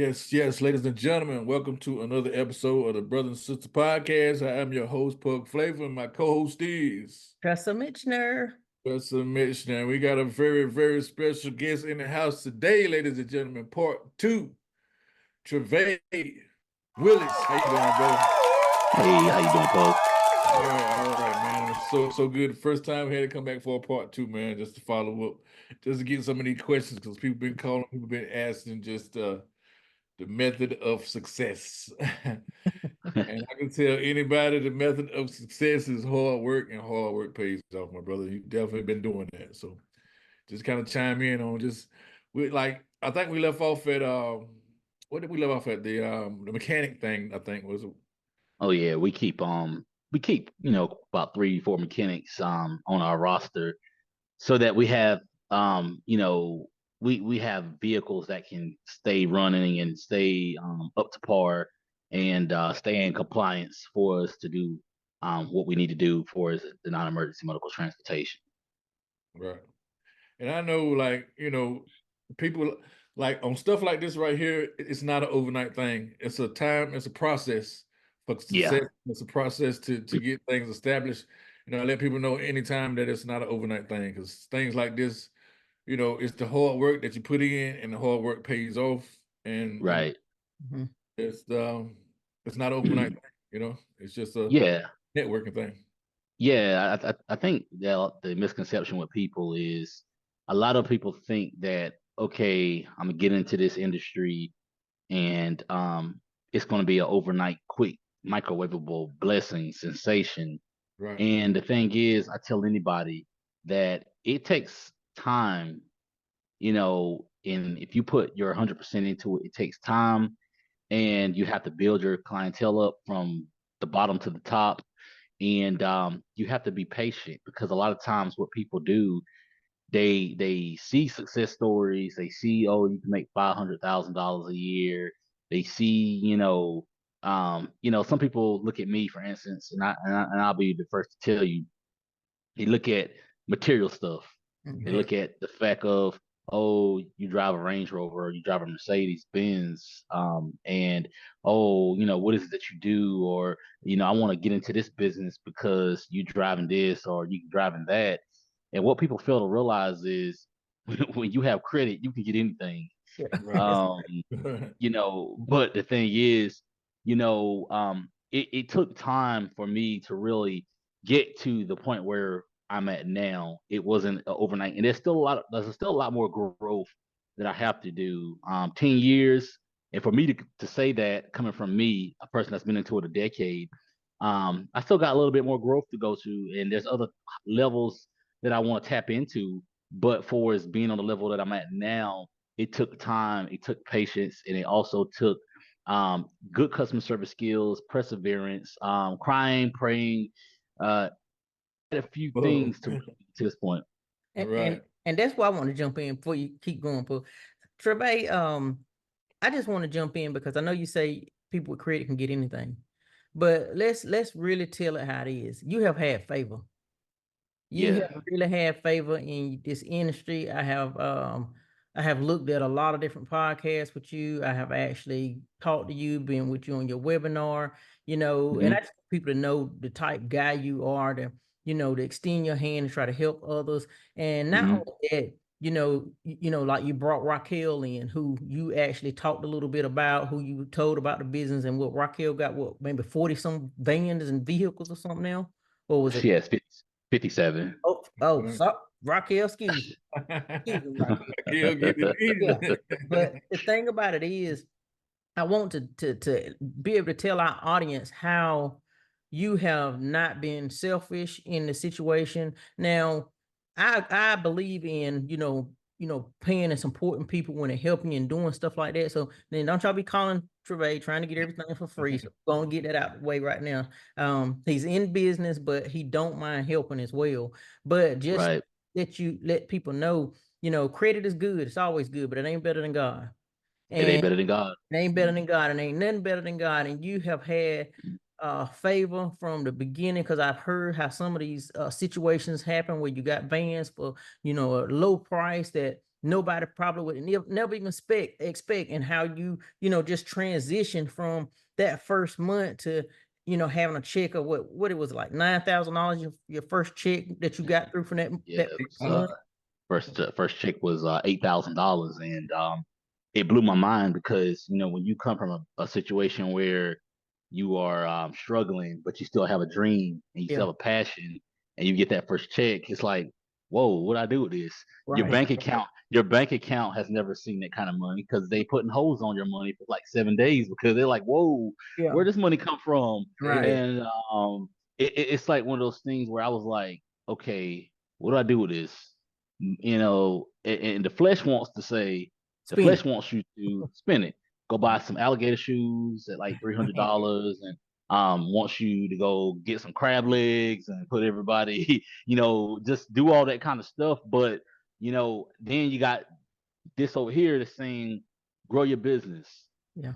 Yes, ladies and gentlemen, welcome to another episode of the Brother and Sister Podcast. I am your host, Pug Flava, and my co-host is Tressa Mitchener. Tressa Mitchener. We got a very, very special guest in the house today, ladies and gentlemen. Part 2, Travae Willis. How you doing, brother? Hey, how you doing, Pug? All right, man. So good. First time we had to come back for a part 2, man, just to follow up, just to get some of these questions because people been calling, people been asking just the method of success. And I can tell anybody the method of success is hard work, and hard work pays off, my brother. You've definitely been doing that. So just kind of chime in on I think we left off at what did we leave off at? The mechanic thing, I think was. Oh yeah, we keep about 3-4 mechanics on our roster so that we have we have vehicles that can stay running and stay up to par and stay in compliance for us to do what we need to do for the non-emergency medical transportation. Right. And I know, people like on stuff like this right here, it's not an overnight thing. It's a process for success. Yeah. It's a process to get things established. I let people know anytime that it's not an overnight thing, because things like this, it's the hard work that you put in, and the hard work pays off. And right. It's not an overnight thing, it's just a networking thing. Yeah, I think that the misconception with people is a lot of people think that, okay, I'm gonna get into this industry and it's gonna be an overnight quick microwavable blessing sensation. Right. And the thing is, I tell anybody that it takes time, and if you put your 100% into it, it takes time, and you have to build your clientele up from the bottom to the top. And you have to be patient, because a lot of times what people do, they see success stories. They see, oh, you can make $500,000 a year. They see, some people look at me, for instance, and I'll be the first to tell you, they look at material stuff. They look at the fact of, oh, you drive a Range Rover, or you drive a Mercedes Benz, and oh, what is it that you do? Or, I want to get into this business because you driving this or you driving that. And what people fail to realize is when you have credit, you can get anything. But the thing is, it took time for me to really get to the point where I'm at now. It wasn't overnight, and there's still a lot more growth that I have to do. 10 years, and for me to say that, coming from me, a person that's been into it a decade, I still got a little bit more growth to go to, and there's other levels that I want to tap into. But for us being on the level that I'm at now, it took time, it took patience, and it also took good customer service skills, perseverance, crying, praying, a few things to this point. And that's why I want to jump in before you keep going, Paul. Travae, I just want to jump in because I know you say people with credit can get anything, but let's really tell it how it is. You have had favor. You have really had favor in this industry. I have looked at a lot of different podcasts with you. I have actually talked to you, been with you on your webinar, and I just want people to know the type guy you are, to extend your hand and try to help others. And not only that, like you brought Raquel in, who you actually talked a little bit about, who you told about the business, and what Raquel got, maybe 40 some vans and vehicles or something now? Or was it? Yes, 57. So Raquel, excuse me. Excuse me, Raquel. But the thing about it is, I want to be able to tell our audience how you have not been selfish in the situation. Now, I believe in, paying and supporting people when they're helping you and doing stuff like that. So then don't y'all be calling Travae trying to get everything for free. So gonna get that out of the way right now. He's in business, but he don't mind helping as well. But just let people know, credit is good. It's always good, but it ain't better than God. And it ain't better than God. It ain't better than God, and ain't nothing better than God. And you have had favor from the beginning, because I've heard how some of these situations happen where you got vans for a low price that nobody probably would never even expect, and how you just transition from that first month to having a check of what it was like $9,000 your first check that you got through from that Yeah, that it first was, month. first check was $8,000, and it blew my mind because when you come from a situation where you are struggling, but you still have a dream and you Yeah, still have a passion, and you get that first check, it's like, whoa, what do I do with this? right. Your bank account has never seen that kind of money because they putting holes on your money for like 7 days because they're like, whoa, Yeah, where does money come from? right. Yeah. And it's like one of those things where I was like, okay, what do I do with this? And the flesh wants to say, the Spend flesh wants you to spend it. Go buy some alligator shoes at like it. $300, and wants you to go get some crab legs and put everybody, just do all that kind of stuff. But then you got this over here that's saying, grow your business, Yeah.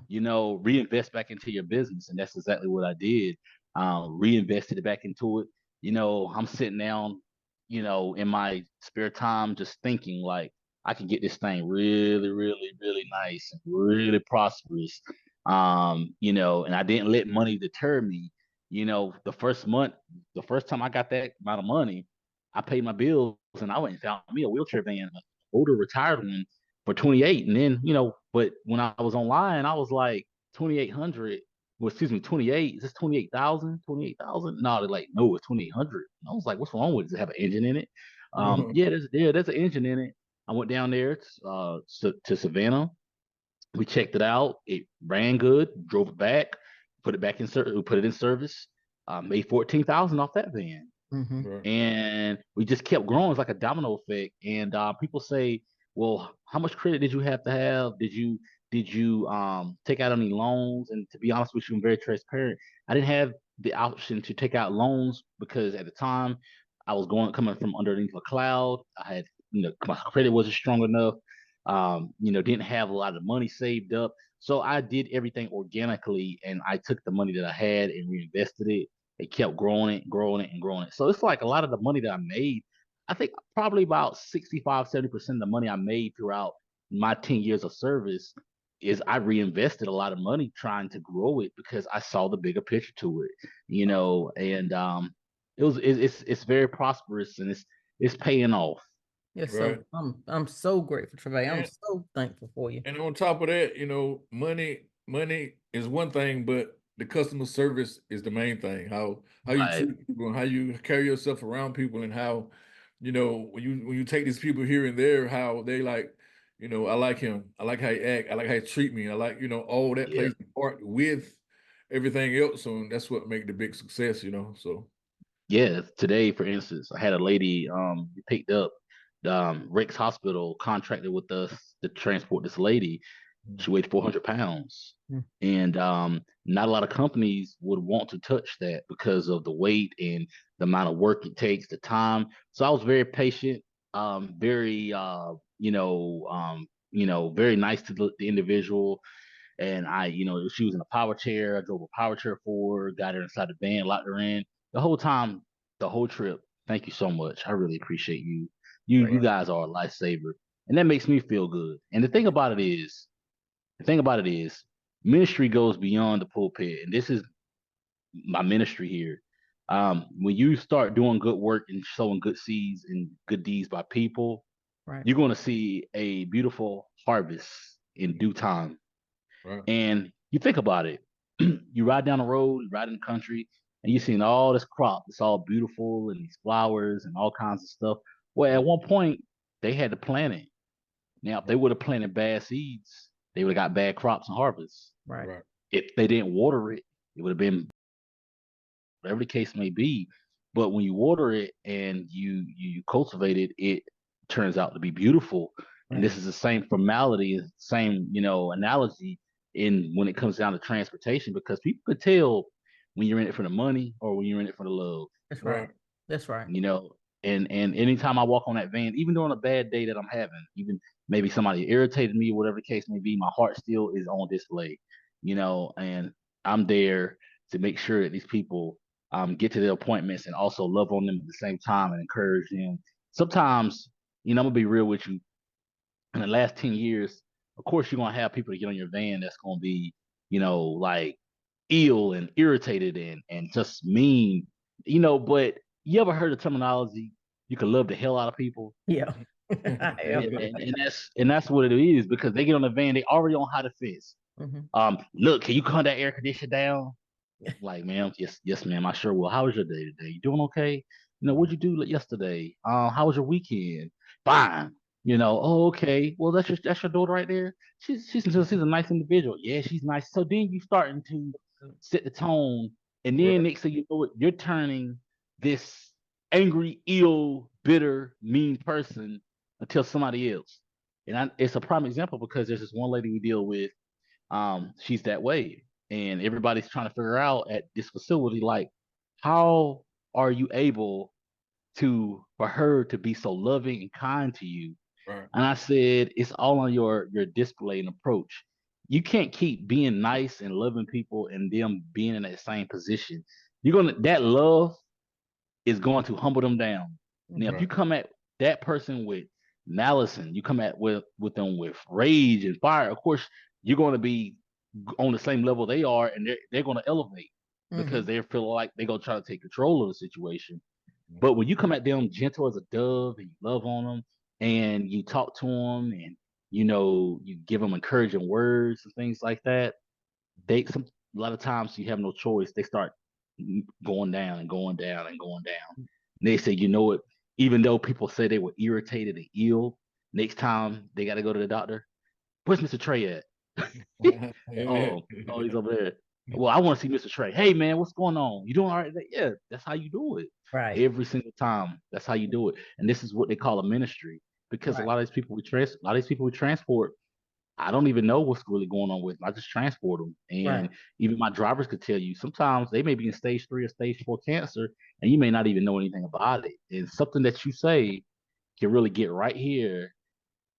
reinvest back into your business. And that's exactly what I did. Reinvested it back into it. I'm sitting down, in my spare time, just thinking like I can get this thing really, really, really nice and really prosperous. And I didn't let money deter me. The first month, the first time I got that amount of money, I paid my bills and I went and found me a wheelchair van, an older retired one for 28. And then, but when I was online, I was like 2,800. Well, excuse me, 28. Is this 28,000? 28,000? No, they're like, no, it's 2,800. I was like, what's wrong with it? Does it have an engine in it? Mhm. There's an engine in it. I went down there to Savannah. We checked it out. It ran good. Drove it back. Put it back in service. Put it in service. Made 14,000 off that van, Mm-hmm. Right. and we just kept growing. It's like a domino effect. And people say, "Well, how much credit did you have to have? Did you take out any loans?" And to be honest with you, I'm very transparent. I didn't have the option to take out loans because at the time I was coming from underneath a cloud. I had, my credit wasn't strong enough. Didn't have a lot of money saved up. So I did everything organically, and I took the money that I had and reinvested it. It kept growing it, growing it, and growing it. So it's like a lot of the money that I made, I think probably about 65, 70% of the money I made throughout my 10 years of service is I reinvested a lot of money trying to grow it because I saw the bigger picture to it. And it's very prosperous, and it's paying off. Yes, Right. so I'm so grateful, Travay. I'm And so thankful for you. and on top of that, money is one thing, but the customer service is the main thing. How you Right. treat people and how you carry yourself around people, and how, when you take these people here and there, how they like, I like him. I like how he act. I like how he treat me. I like, all that Yeah. plays a part with everything else. So that's what make the big success. So Yeah, today, for instance, I had a lady we picked up. Rex Hospital contracted with us to transport this lady. She weighed 400 pounds, Mm. and not a lot of companies would want to touch that because of the weight and the amount of work it takes, the time. So I was very patient, very very nice to the individual. And she was in a power chair. I drove a power chair for her, got her inside the van, locked her in. The whole time, the whole trip. Thank you so much. I really appreciate you. You Great. guys are a lifesaver, and that makes me feel good. And the thing about it is, ministry goes beyond the pulpit, and this is my ministry here. When you start doing good work and sowing good seeds and good deeds by people, Right. you're going to see a beautiful harvest in due time. right, And you think about it, you ride down the road, you ride in the country, and you're seeing all this crop. It's all beautiful and these flowers and all kinds of stuff. Well, at one point, they had to plant it. Now, if they would have planted bad seeds, they would have got bad crops and harvests. Right. right, If they didn't water it, it would have been whatever the case may be. But when you water it and you cultivate it, it turns out to be beautiful. And Right. this is the same formality, same analogy in when it comes down to transportation, because people could tell when you're in it for the money or when you're in it for the love. That's right. right, That's right. you know. And anytime I walk on that van, even during a bad day that I'm having, even maybe somebody irritated me, whatever the case may be, my heart still is on display. And I'm there to make sure that these people get to their appointments and also love on them at the same time and encourage them. Sometimes, I'm gonna be real with you. in the last 10 years, of course, you're going to have people to get on your van that's going to be, like ill and irritated and just mean, but you ever heard the terminology, you can love the hell out of people? Yeah. I have. And that's what it is, because they get on the van, they already on how to fence. Look, can you calm that air conditioner down? Like, ma'am, yes, ma'am, I sure will. How was your day today? You doing okay? What'd you do yesterday? How was your weekend? Fine. Oh, okay. Well, that's your daughter right there. She's a nice individual. Yeah, she's nice. So then you starting to set the tone, and then Right. next thing you know it, you're turning this angry, ill, bitter, mean person until somebody else. And it's a prime example because there's this one lady we deal with. She's that way, and everybody's trying to figure out at this facility, like, how are you able for her to be so loving and kind to you? Right. And I said, it's all on your display and approach. You can't keep being nice and loving people and them being in that same position. That love is going to humble them down. Now, if you Right. come at that person with malice, and you come at with them with rage and fire, of course you're going to be on the same level they are, and they're going to elevate because they feel like they're going to try to take control of the situation. But when you come at them gentle as a dove and you love on them and you talk to them, and you give them encouraging words and things like that, a lot of times you have no choice. They start going down and going down and going down. And they say, you know what? Even though people say they were irritated and ill, next time they got to go to the doctor. Where's Mr. Trey at? Yeah. Oh, he's over there. Well, I want to see Mr. Trey. Hey, man, what's going on? You doing all right? Yeah, that's how you do it. Right. Every single time. That's how you do it. And this is what they call a ministry, because a Right. lot of these people we transport, I don't even know what's really going on with them. I just transport them. Right. And even my drivers could tell you sometimes they may be in stage 3 or stage 4 cancer, and you may not even know anything about it. And something that you say can really get right here,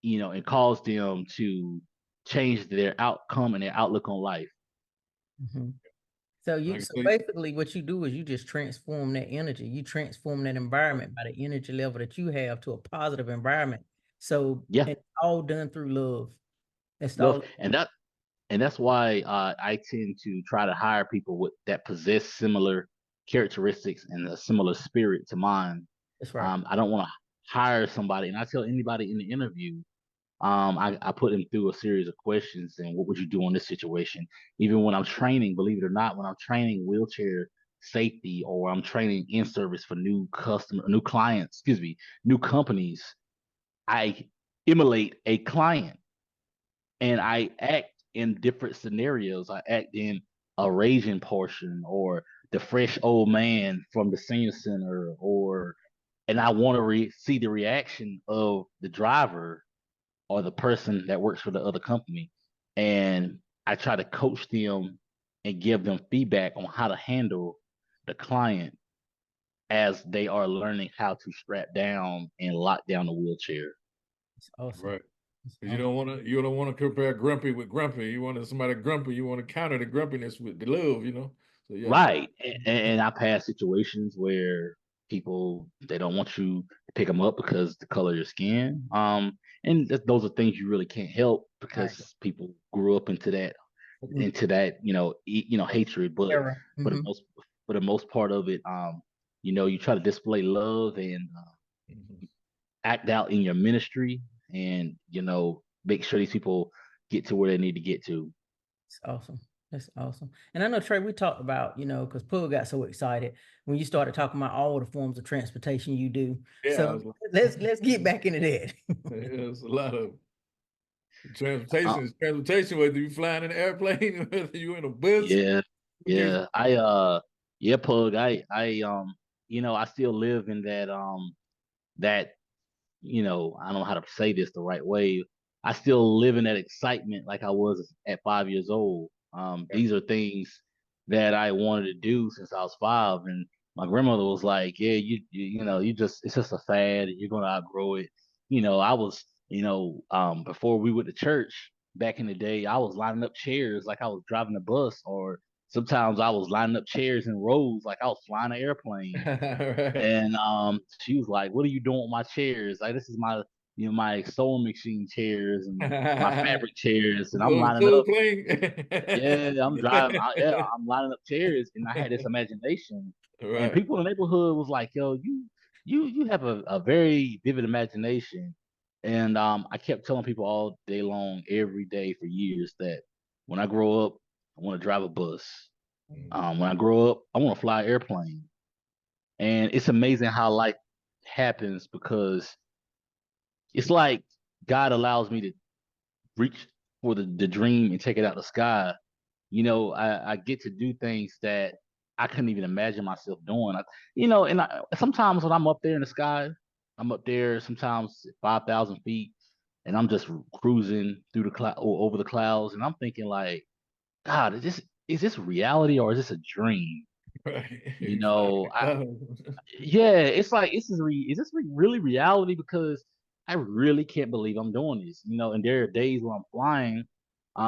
and cause them to change their outcome and their outlook on life. Mhm. So Like I so say, basically what you do is you just transform that energy. You transform that environment by the energy level that you have to a positive environment. So, Yeah, and it's all done through love. That's love, all. and that's why I tend to try to hire people that possess similar characteristics and a similar spirit to mine. That's right. I don't want to hire somebody, and I tell anybody in the interview, I put them through a series of questions, and what would you do in this situation? Even when I'm training, believe it or not, when I'm training wheelchair safety, or I'm training in service for new clients, excuse me, new companies, I emulate a client, and I act in different scenarios. I act in a raging portion, or the fresh old man from the senior center, and I want to see the reaction of the driver or the person that works for the other company. And I try to coach them and give them feedback on how to handle the client as they are learning how to strap down and lock down the wheelchair. It's awesome. right. It's 'Cause awesome. you don't want to compare grumpy with grumpy. You want somebody grumpy, you want to counter the grumpiness with the love. So yeah. Right. And I've had situations where people, they don't want you to pick them up because the color of your skin. And those are things you really can't help, Right. because people grew up into that hatred. But Error. for the most for the most part of it, you try to display love and Mhm. act out in your ministry, and make sure these people get to where they need to get to. It's awesome. That's awesome. And I know Trey, we talked about, because Pooh got so excited when you started talking about all the forms of transportation you do. Yeah, I So was like, let's get back into that. there's a lot of uh, transportation. Is transportation, whether you flying in an airplane, whether you in a bus. yeah, Okay. yeah, yeah, Pug, I still live in that I don't know how to say this the right way. I still live in that excitement like I was at 5 years old. These are things that I wanted to do since I was 5, and my grandmother was like, "Yeah, it's just a fad. You're gonna outgrow it." I was, before we went to church back in the day, I was lining up chairs like I was driving a bus, or sometimes I was lining up chairs in rows like I was flying an airplane. Right. And she was like, "What are you doing with my chairs? Like, this is my sewing machine chairs and my fabric chairs, and I'm Go lining so up. clean. Yeah, I'm driving. I'm lining up chairs, and I had this imagination. And Right. people in the neighborhood was like, "Yo, you have a very vivid imagination." And I kept telling people all day long, every day for years, that when I grow up, I want to drive a bus. When I grow up, I want to fly an airplane. And it's amazing how life happens, because it's like God allows me to reach for the dream and take it out the sky. I get to do things that I couldn't even imagine myself doing. Sometimes when I'm up there in the sky, I'm up there sometimes 5,000 feet, and I'm just cruising through the cloud or over the clouds, and I'm thinking like, God, is this reality or is this a dream? You know, I, yeah, it's like, is this really reality? Because I really can't believe I'm doing this. And there are days when I'm flying,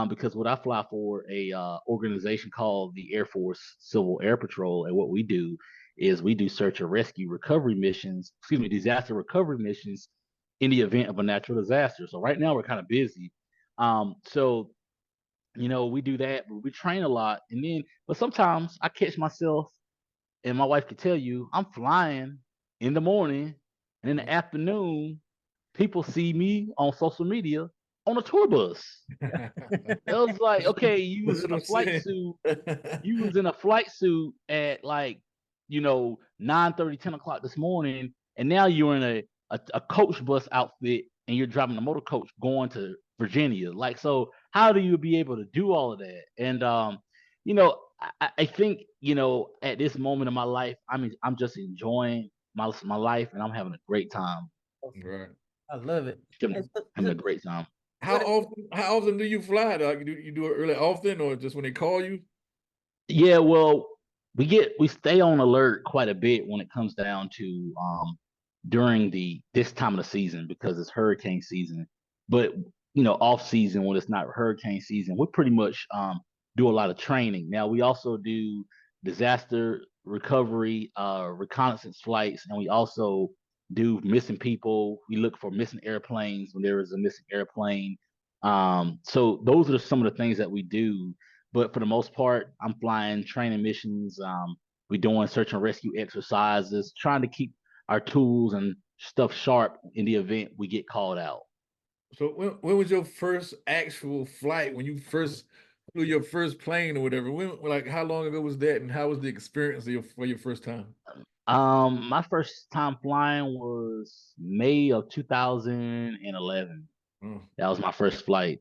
because what I fly for a organization called the Air Force Civil Air Patrol, and what we do is we do search and rescue recovery missions, excuse me, disaster recovery missions in the event of a natural disaster. So right now we're kind of busy. So we do that, but we train a lot, but sometimes I catch myself, and my wife could tell you, I'm flying in the morning, and in the afternoon, people see me on social media on a tour bus. It was like, okay, you was That's in what a I'm flight saying. suit. You was in a flight suit at like, 9:30, 10 o'clock this morning, and now you're in a coach bus outfit, and you're driving a motor coach going to Virginia. Like, so how do you be able to do all of that? And I think, at this moment in my life, I'm just enjoying my life, and I'm having a great time. Right. I love it. And Having a great time. How often do you fly? Like, you do it really often, or just when they call you? Yeah, well, we stay on alert quite a bit when it comes down to during this time of the season, because it's hurricane season. But off season, when it's not hurricane season, we pretty much do a lot of training. Now we also do disaster recovery, reconnaissance flights, and we also do missing people. We look for missing airplanes when there is a missing airplane. So those are some of the things that we do, but for the most part, I'm flying training missions. We're doing search and rescue exercises, trying to keep our tools and stuff sharp in the event we get called out. So when was your first actual flight? When you first flew your first plane or whatever? Like, how long ago was that, and how was the experience for your first time? My first time flying was May of 2011. Oh, That was my first flight.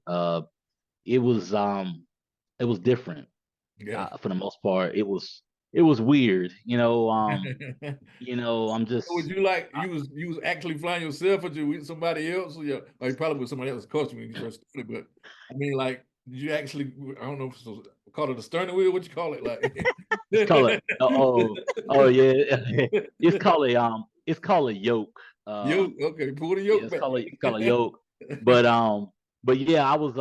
It was it was different. yeah. For the most part, it was weird. I'm So would just you like you was actually flying yourself, or you with somebody else? Or or you probably with somebody else's costume when you first started, but I mean, like, did you actually, I don't know if it's call it a stern wheel, what you call it, like? it's called a oh yeah, it's called a yoke. Yoke, okay, pull the Yeah, yoke it's back. called a yoke. But yeah, I was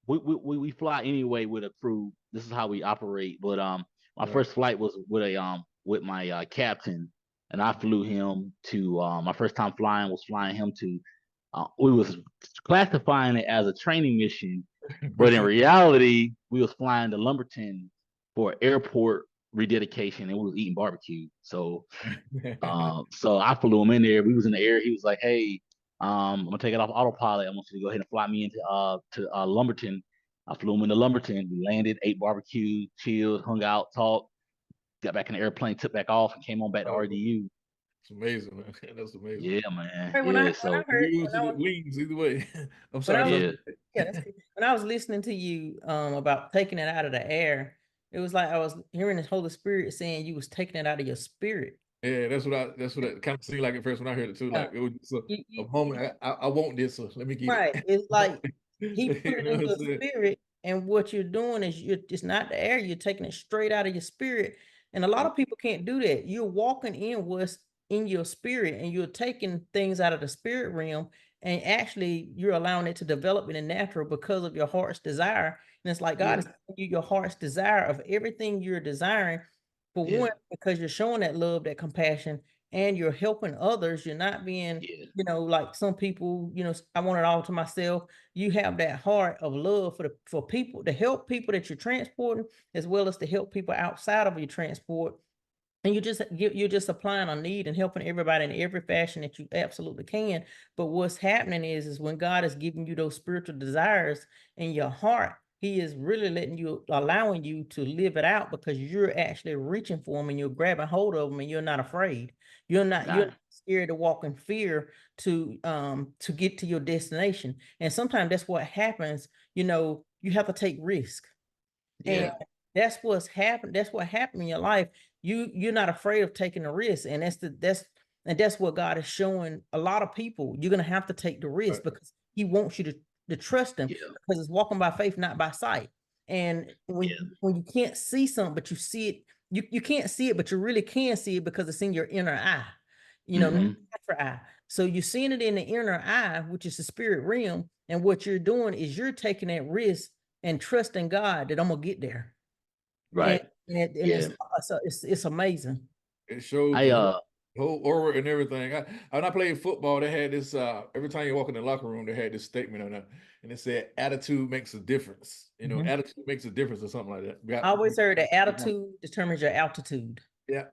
we fly anyway with a crew. This is how we operate. But my Right. first flight was with my captain, and I flew him to my first time flying him to. We was classifying it as a training mission, but in reality, we was flying to Lumberton for airport rededication, and we was eating barbecue. So I flew him in there. We was in the air. He was like, "Hey, I'm gonna take it off autopilot. I want you to go ahead and fly me into Lumberton." I flew him into Lumberton. We landed, ate barbecue, chilled, hung out, talked, got back in the airplane, took back off, and came on back to Oh, RDU. it's amazing, man. That's amazing. Yeah, man. Hey, Yeah. when I So heard We use the wings either way. I'm when I sorry. was yeah, yeah, that's good. When I was listening to you about taking it out of the air, it was like I was hearing the Holy Spirit saying you was taking it out of your spirit. Yeah, that's what it kind of seemed like at first when I heard it too. Yeah. Like, it was just a You, moment. I want this, so let me get right. it. It's like he put You it know in what I'm your saying? spirit, and what you're doing is it's not the air, you're taking it straight out of your spirit. And a lot of people can't do that. You're walking in what's in your spirit, and you're taking things out of the spirit realm, and actually you're allowing it to develop in the natural because of your heart's desire. And it's like God Yeah, is giving you your heart's desire of everything you're desiring, for yeah, one, because you're showing that love, that compassion, and you're helping others. You're not being, you know, like some people, you know, I want it all to myself. You have that heart of love for people, to help people that you're transporting, as well as to help people outside of your transport. And you're just supplying a need and helping everybody in every fashion that you absolutely can. But what's happening is when God is giving you those spiritual desires in your heart, he is really allowing you to live it out, because you're actually reaching for them and you're grabbing hold of them and you're not afraid. You're not scared to walk in fear to get to your destination. And sometimes that's what happens. You know, you have to take risk. And that's what's happened. That's what happened in your life. You're not afraid of taking a risk. And that's what God is showing a lot of people. You're gonna have to take the risk because he wants you to trust him, because it's walking by faith, not by sight. And when you can't see something, but you see it, you can't see it, but you really can see it because it's in your inner eye, you know, not the outer eye. So you're seeing it in the inner eye, which is the spirit realm. And what you're doing is you're taking that risk and trusting God that I'm gonna get there. Right. And it's amazing. It shows the whole aura and everything. When I played football, they had this every time you walk in the locker room, they had this statement on it, and it said attitude makes a difference. You know, attitude makes a difference or something like that. I always heard that attitude determines your altitude. Yeah.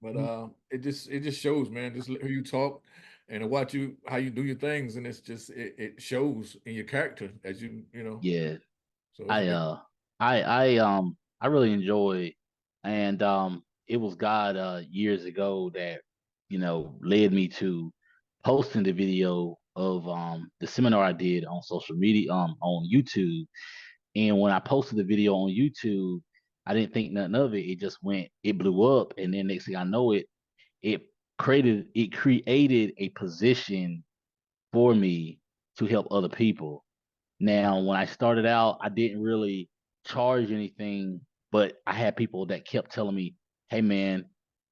But it just shows, man. Just hear you talk and watch how you do your things, and it's just it shows in your character as you know. Yeah. So I really enjoy, and it was God years ago that, you know, led me to posting the video of the seminar I did on social media on YouTube. And when I posted the video on YouTube, I didn't think nothing of it. It blew up, and then next thing I know, it created a position for me to help other people. Now, when I started out, I didn't really charge anything, but I had people that kept telling me, "Hey, man,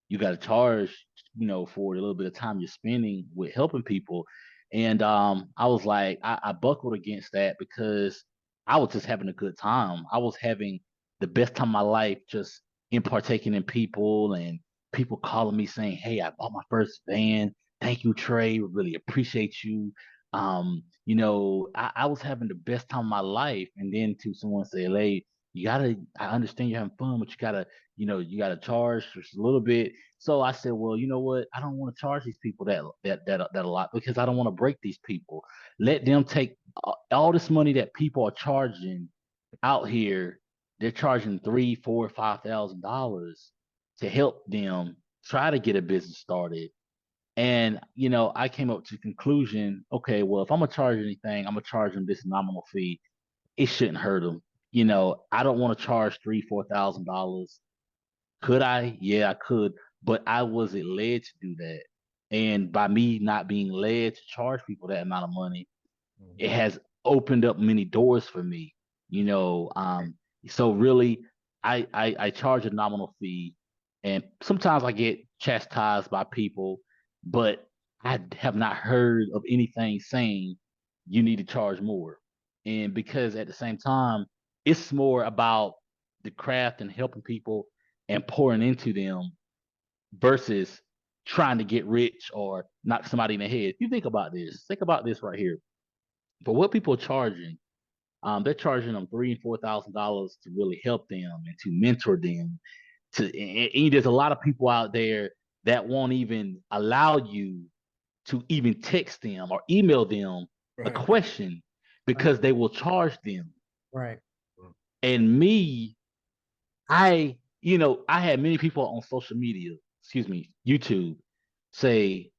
you got to charge, you know, for the little bit of time you're spending with helping people." And I was like, I buckled against that because I was just having a good time. I was having the best time of my life, just in partaking in people and people calling me saying, "Hey, I bought my first van. Thank you, Trey. Really appreciate you." You know, I was having the best time of my life. And then to someone say, "Hey, I understand you're having fun, but you gotta charge just a little bit." So I said, "Well, you know what? I don't want to charge these people that a lot, because I don't want to break these people. Let them take all this money that people are charging out here. They're charging $3, $4, $5,000 to help them try to get a business started." And, you know, I came up to the conclusion, okay, well, if I'm gonna charge anything, I'm gonna charge them this nominal fee. It shouldn't hurt them. You know, I don't want to charge $3, $4,000. Could I? Yeah, I could, but I wasn't led to do that. And by me not being led to charge people that amount of money, it has opened up many doors for me. You know, so really, I charge a nominal fee, and sometimes I get chastised by people, but I have not heard of anything saying you need to charge more. And because at the same time, it's more about the craft and helping people and pouring into them versus trying to get rich or knock somebody in the head. If you think about this, right here. For what people are charging, they're charging them $3,000 and $4,000 to really help them and to mentor them. And there's a lot of people out there that won't even allow you to even text them or email them a question because they will charge them. Right. And me, I had many people on social media, YouTube, say,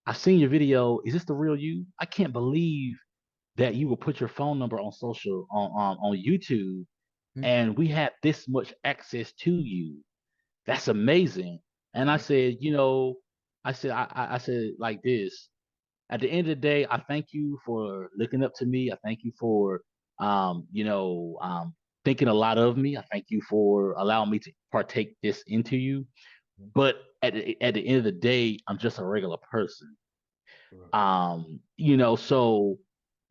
"I've seen your video. Is this the real you? I can't believe that you will put your phone number on on YouTube, and we have this much access to you. That's amazing." And I said, I said like this. At the end of the day, I thank you for looking up to me. I thank you for, thinking a lot of me. I thank you for allowing me to partake this into you. But at the end of the day, I'm just a regular person. So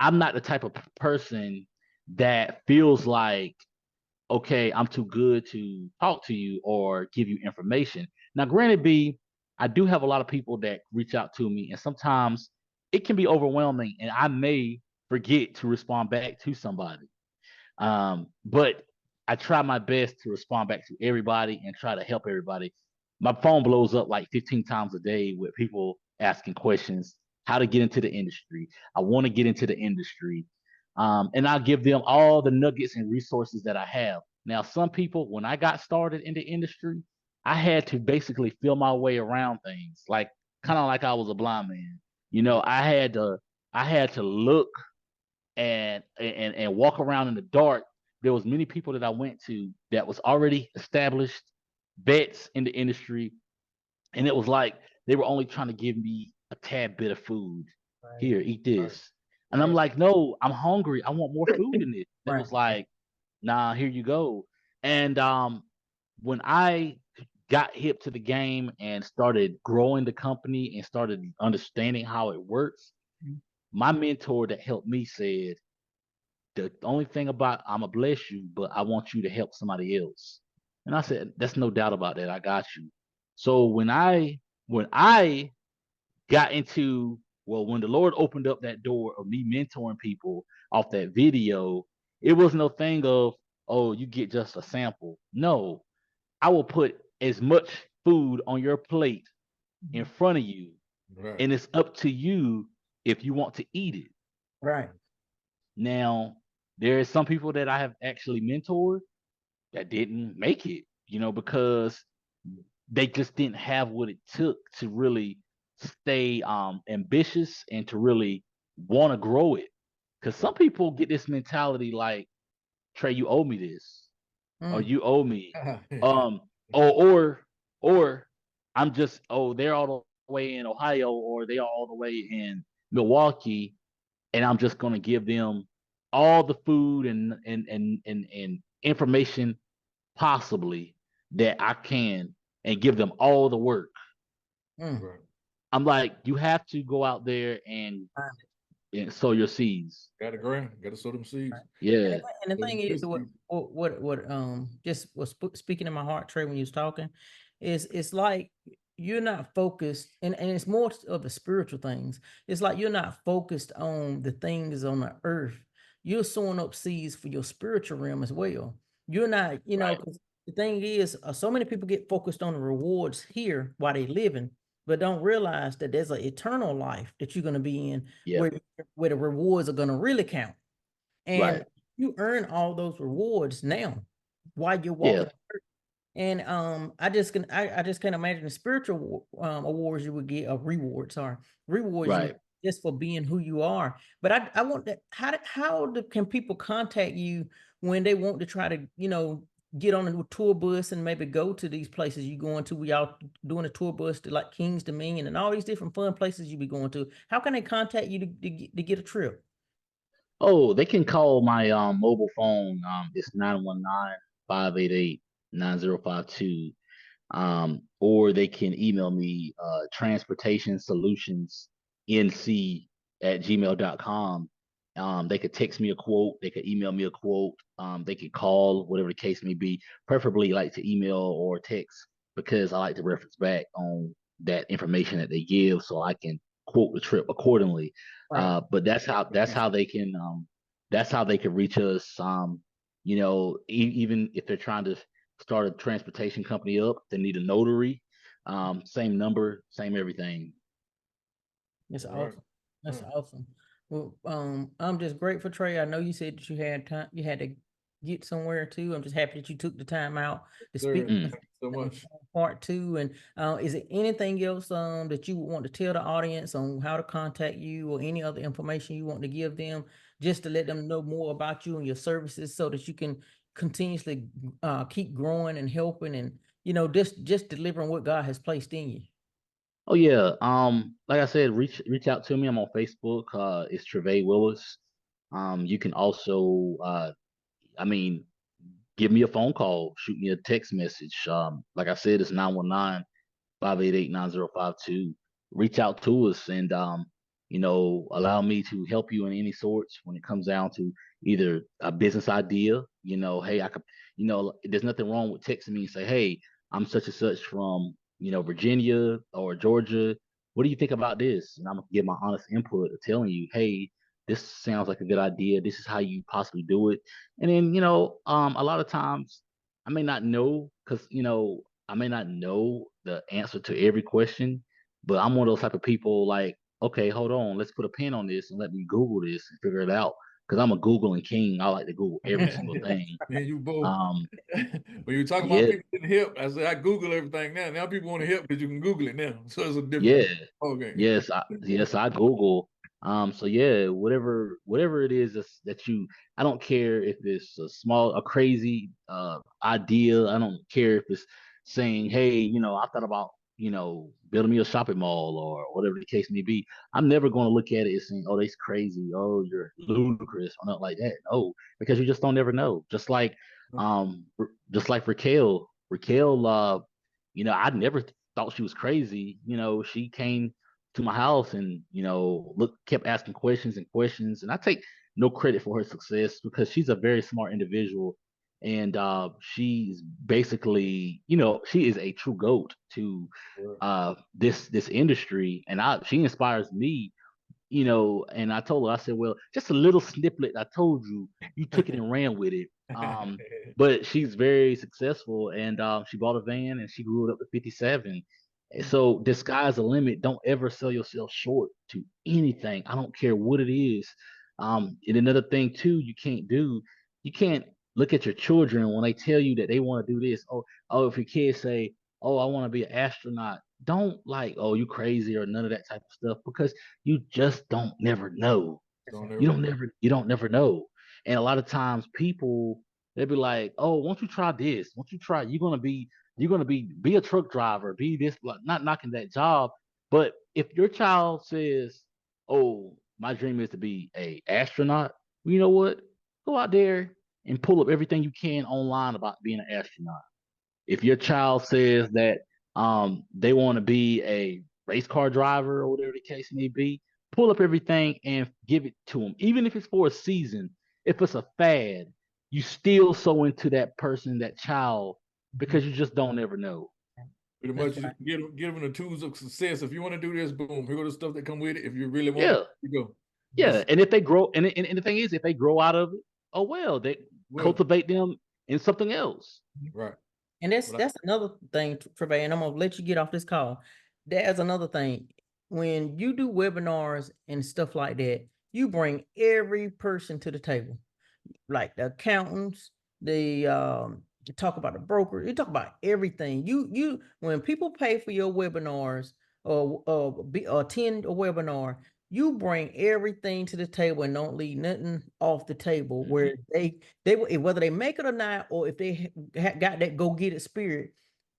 I'm not the type of person that feels like, okay, I'm too good to talk to you or give you information. Now, granted, I do have a lot of people that reach out to me, and sometimes it can be overwhelming, and I may forget to respond back to somebody. But I try my best to respond back to everybody and try to help everybody. My phone blows up like 15 times a day with people asking questions, how to get into the industry. I want to get into the industry. And I give them all the nuggets and resources that I have. Now, some people, when I got started in the industry, I had to basically feel my way around things, like kind of like I was a blind man. You know, I had to look and walk around in the dark. There was many people that I went to that was already established vets in the industry, and it was like they were only trying to give me a tad bit of food. Right. Here, eat Right. this. And I'm like, no, I'm hungry. I want more food than this. It Right. was like, nah, here you go. And when I got hip to the game and started growing the company and started understanding how it works, Mhm. my mentor that helped me said, the only thing about I'm gonna bless you, but I want you to help somebody else. And I said, that's no doubt about that. I got you. So when I got into, well, when the Lord opened up that door of me mentoring people off that video, it was no thing of, oh, you get just a sample. No, I will put as much food on your plate in front of you, Right. and it's up to you if you want to eat it. Right. Now, there is some people that I have actually mentored that didn't make it, because they just didn't have what it took to really stay ambitious and to really want to grow it. Because some people get this mentality like, Trey, you owe me this, or Mm. you owe me, um, or I'm just, they're all the way in Ohio, or they are all the way in Milwaukee, and I'm just gonna give them all the food and information possibly that I can, and give them all the work. Mm. Right. I'm like, you have to go out there Right. and sow your seeds. Got to ground. Got to sow them seeds. Yeah. And the Sow thing them is, good seeds. what just was speaking in my heart, Trey, when you was talking, is it's like you're not focused, and it's more of the spiritual things. It's like you're not focused on the things on the earth. You're sowing up seeds for your spiritual realm as well. You're not, Right. 'cause the thing is, so many people get focused on the rewards here while they living, but don't realize that there's an eternal life that you're going to be in, Yeah. where the rewards are going to really count. And Right. you earn all those rewards now while you're Yeah. walking on earth. And I just can't imagine the spiritual awards you would get, rewards, rewards you would Right. get just for being who you are. But I want that, can people contact you when they want to try to, get on a tour bus and maybe go to these places you going to? We all doing a tour bus to like King's Dominion and all these different fun places you be going to. How can they contact you to get a trip? Oh, they can call my mobile phone. It's 919-588-9052. Or they can email me, transportation solutions nc@gmail.com. They could text me a quote, they could email me a quote, they could call, whatever the case may be. Preferably like to email or text, because I like to reference back on that information that they give so I can quote the trip accordingly. Right. But that's how they can reach us. Even if they're trying to start a transportation company up, they need a notary. Same number, same everything. That's All right. awesome. That's Right. awesome. Well, I'm just grateful, Trey. I know you said that you had time, you had to get somewhere too. I'm just happy that you took the time out to speak Sir, Mm. thank you so much. part two. And is there anything else that you would want to tell the audience on how to contact you, or any other information you want to give them, just to let them know more about you and your services, so that you can continuously keep growing and helping, and just delivering what God has placed in you? Oh yeah. Like I said, reach out to me. I'm on Facebook. It's Travae Willis. You can also, I mean, give me a phone call, shoot me a text message. Like I said, it's 919-588-9052. Reach out to us, and allow me to help you in any sorts when it comes down to either a business idea. Hey, I could, there's nothing wrong with texting me and say, hey, I'm such and such from Virginia or Georgia. What do you think about this? And I'm gonna give my honest input of telling you, hey, this sounds like a good idea. This is how you possibly do it. And then, a lot of times I may not know because, I may not know the answer to every question, but I'm one of those type of people like, okay, hold on, let's put a pin on this and let me Google this and figure it out. Because I'm a Googling king. I like to Google every single thing. Man, you both. Um, When you talk yeah, about people getting help, I say I Google everything now. Now people want to help because you can Google it now. So it's a yeah. different. Okay. Yes, I Google. So yeah, whatever it is that I don't care if it's a crazy idea. I don't care if it's saying, hey, I thought about, building me a shopping mall or whatever the case may be. I'm never going to look at it as saying, oh, that's crazy. Oh, you're ludicrous or not like that. No, because you just don't ever know. Just like Raquel. I never thought she was crazy. She came to my house and kept asking questions and questions, and I take no credit for her success because she's a very smart individual, and she's basically she is a true goat to this industry, and she inspires me. And I told her, I said, well, just a little snippet. I told you, you took it and ran with it. But she's very successful, and she bought a van and she grew it up to 57. And so the sky's the limit. Don't ever sell yourself short to anything. I don't care what it is. And another thing too, you can't look at your children when they tell you that they want to do this. Oh, if your kids say, oh, I want to be an astronaut, don't like, oh, you crazy or none of that type of stuff because you just don't never know. You don't never know. And a lot of times people they'll be like, oh, won't you try this? Won't you try? Be a truck driver, be this, not knocking that job. But if your child says, oh, my dream is to be a astronaut, well, you know what? Go out there and pull up everything you can online about being an astronaut. If your child says that they want to be a race car driver or whatever the case may be, pull up everything and give it to them. Even if it's for a season, if it's a fad, you still so into that person, that child, because you just don't ever know. Pretty much, give them the tools of success. If you want to do this, boom, here go the stuff that come with it. If you really want Yeah. it, you go. Yeah. And if they grow, and the thing is, if they grow out of it, oh well, they cultivate them in something else. Right. And that's another thing, Travae, and I'm gonna let you get off this call. There's another thing. When you do webinars and stuff like that, you bring every person to the table, like the accountants, you talk about the broker, you talk about everything. You when people pay for your webinars or attend a webinar, you bring everything to the table and don't leave nothing off the table where they whether they make it or not, or if they got that go get it spirit,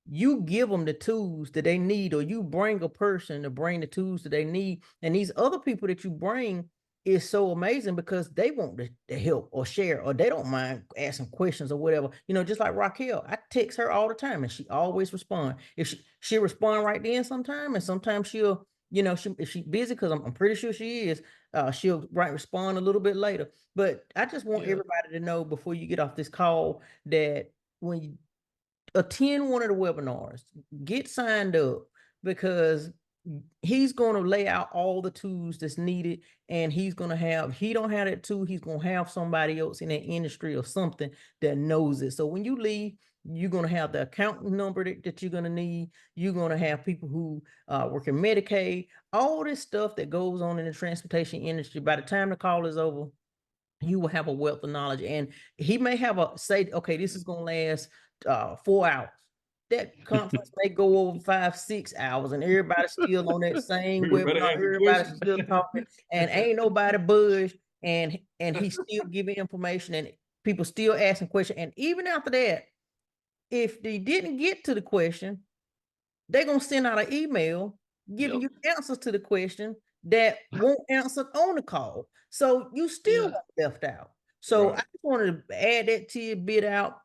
you give them the tools that they need, or you bring a person to bring the tools that they need. And these other people that you bring is so amazing because they want to help or share, or they don't mind asking questions or whatever. Just like Raquel, I text her all the time and she always respond. If she'll respond right then sometime, and sometimes she'll, if she's busy, because I'm pretty sure she is, she'll respond a little bit later. But I just want everybody to know before you get off this call that when you attend one of the webinars, get signed up, because he's going to lay out all the tools that's needed, and he's going to have, he don't have that tool, he's going to have somebody else in that industry or something that knows it. So when you leave, you're going to have the accountant number that you're going to need. You're going to have people who work in Medicaid, all this stuff that goes on in the transportation industry. By the time the call is over, you will have a wealth of knowledge, and he may have say, okay, this is going to last 4 hours. That conference may go over 5-6 hours, and everybody's still on that same webinar. Everybody's still talking, and ain't nobody budged. And he's still giving information, and people still asking questions. And even after that, if they didn't get to the question, they're gonna send out an email giving you answers to the question that won't answer on the call. So you still left out. So I just wanted to add that to your bit out,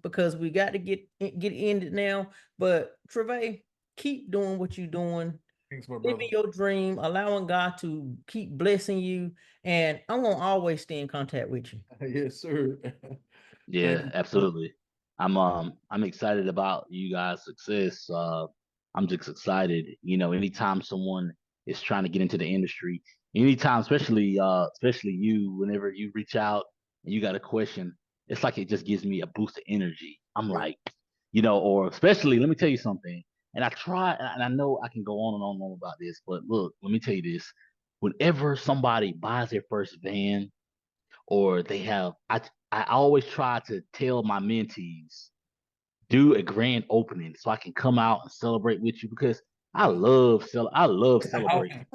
because we got to get ended now. But Travae, keep doing what you're doing. Thanks, my brother. Living your dream, allowing God to keep blessing you, and I'm gonna always stay in contact with you. Yes, sir. Yeah, absolutely. I'm excited about you guys' success. I'm just excited. You know, anytime someone is trying to get into the industry, anytime, especially you, whenever you reach out and you got a question, it's like it just gives me a boost of energy. I'm Yeah. like, you know, or especially, let me tell you something. And I try, and I know I can go on and on and on about this, but look, let me tell you this. Whenever somebody buys their first van or they have, I always try to tell my mentees, do a grand opening so I can come out and celebrate with you because I love celebrating.